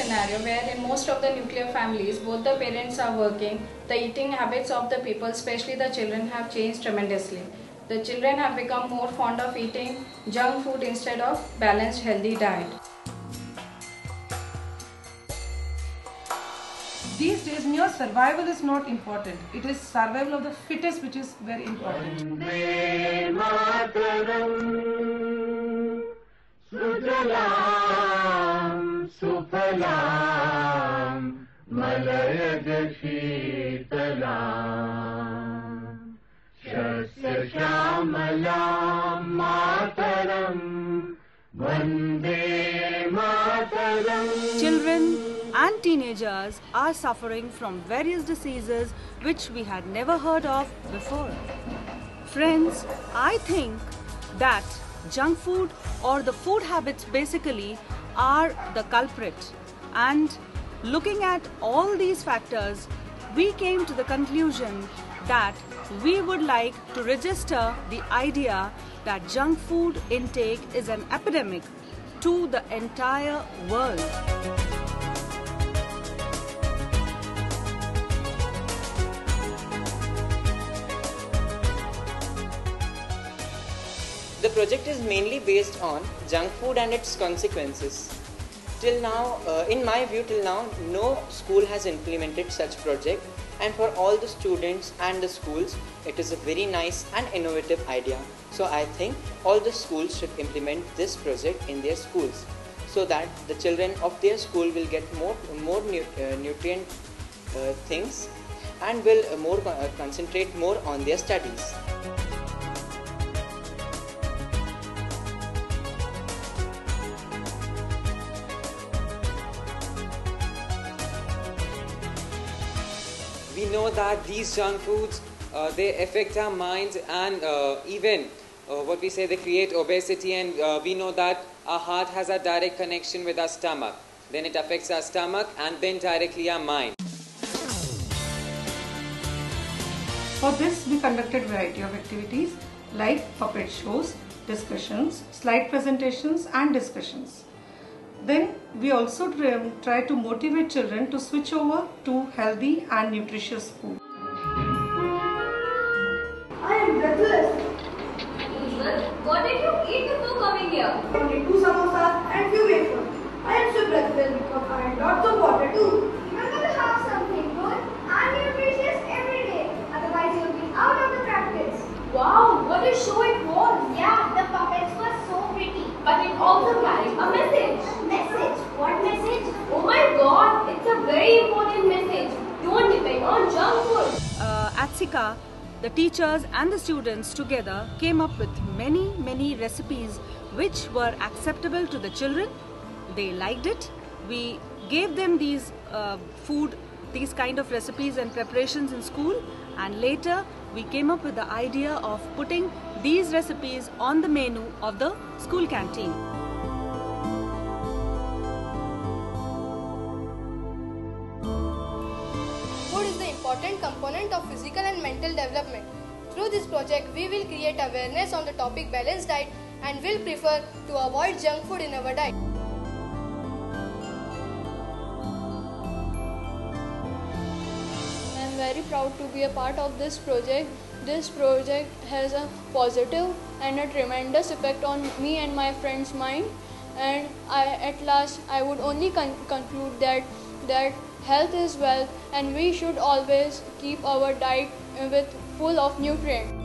scenario where in most of the nuclear families, both the parents are working, the eating habits of the people, especially the children, have changed tremendously. The children have become more fond of eating junk food instead of balanced, healthy diet. These days, mere survival is not important. It is survival of the fittest which is very important. Children and teenagers are suffering from various diseases which we had never heard of before. Friends, I think that junk food or the food habits basically are the culprit, and looking at all these factors, we came to the conclusion that we would like to register the idea that junk food intake is an epidemic to the entire world. The project is mainly based on junk food and its consequences. Till now, in my view, till now, no school has implemented such project, and for all the students and the schools, it is a very nice and innovative idea. So I think all the schools should implement this project in their schools, so that the children of their school will get more nutrient things and will concentrate more on their studies. We know that these junk foods, they affect our minds, and even what we say, they create obesity, and we know that our heart has a direct connection with our stomach. Then it affects our stomach and then directly our mind. For this, we conducted a variety of activities like puppet shows, discussions, slide presentations and discussions. Then we also try to motivate children to switch over to healthy and nutritious food. I am breathless. What did you eat before coming here? Only 2 samosas and few wafers. I am so breathless because I had lots of water too. Remember to have something good and nutritious every day. Otherwise you'll be out of the practice. Wow, what a show it was. Yeah, the puppets were so pretty. But it also carried a message. Message? What message? Oh my god, it's a very important message. Don't depend on junk food. At SICA, the teachers and the students together came up with many recipes which were acceptable to the children. They liked it. We gave them these these kind of recipes and preparations in school, and later we came up with the idea of putting these recipes on the menu of the school canteen. Food is the important component of physical and mental development. Through this project, we will create awareness on the topic balanced diet and will prefer to avoid junk food in our diet. I am very proud to be a part of this project. This project has a positive and a tremendous effect on me and my friends' mind. And at last, I would only conclude that health is wealth, and we should always keep our diet full of nutrients.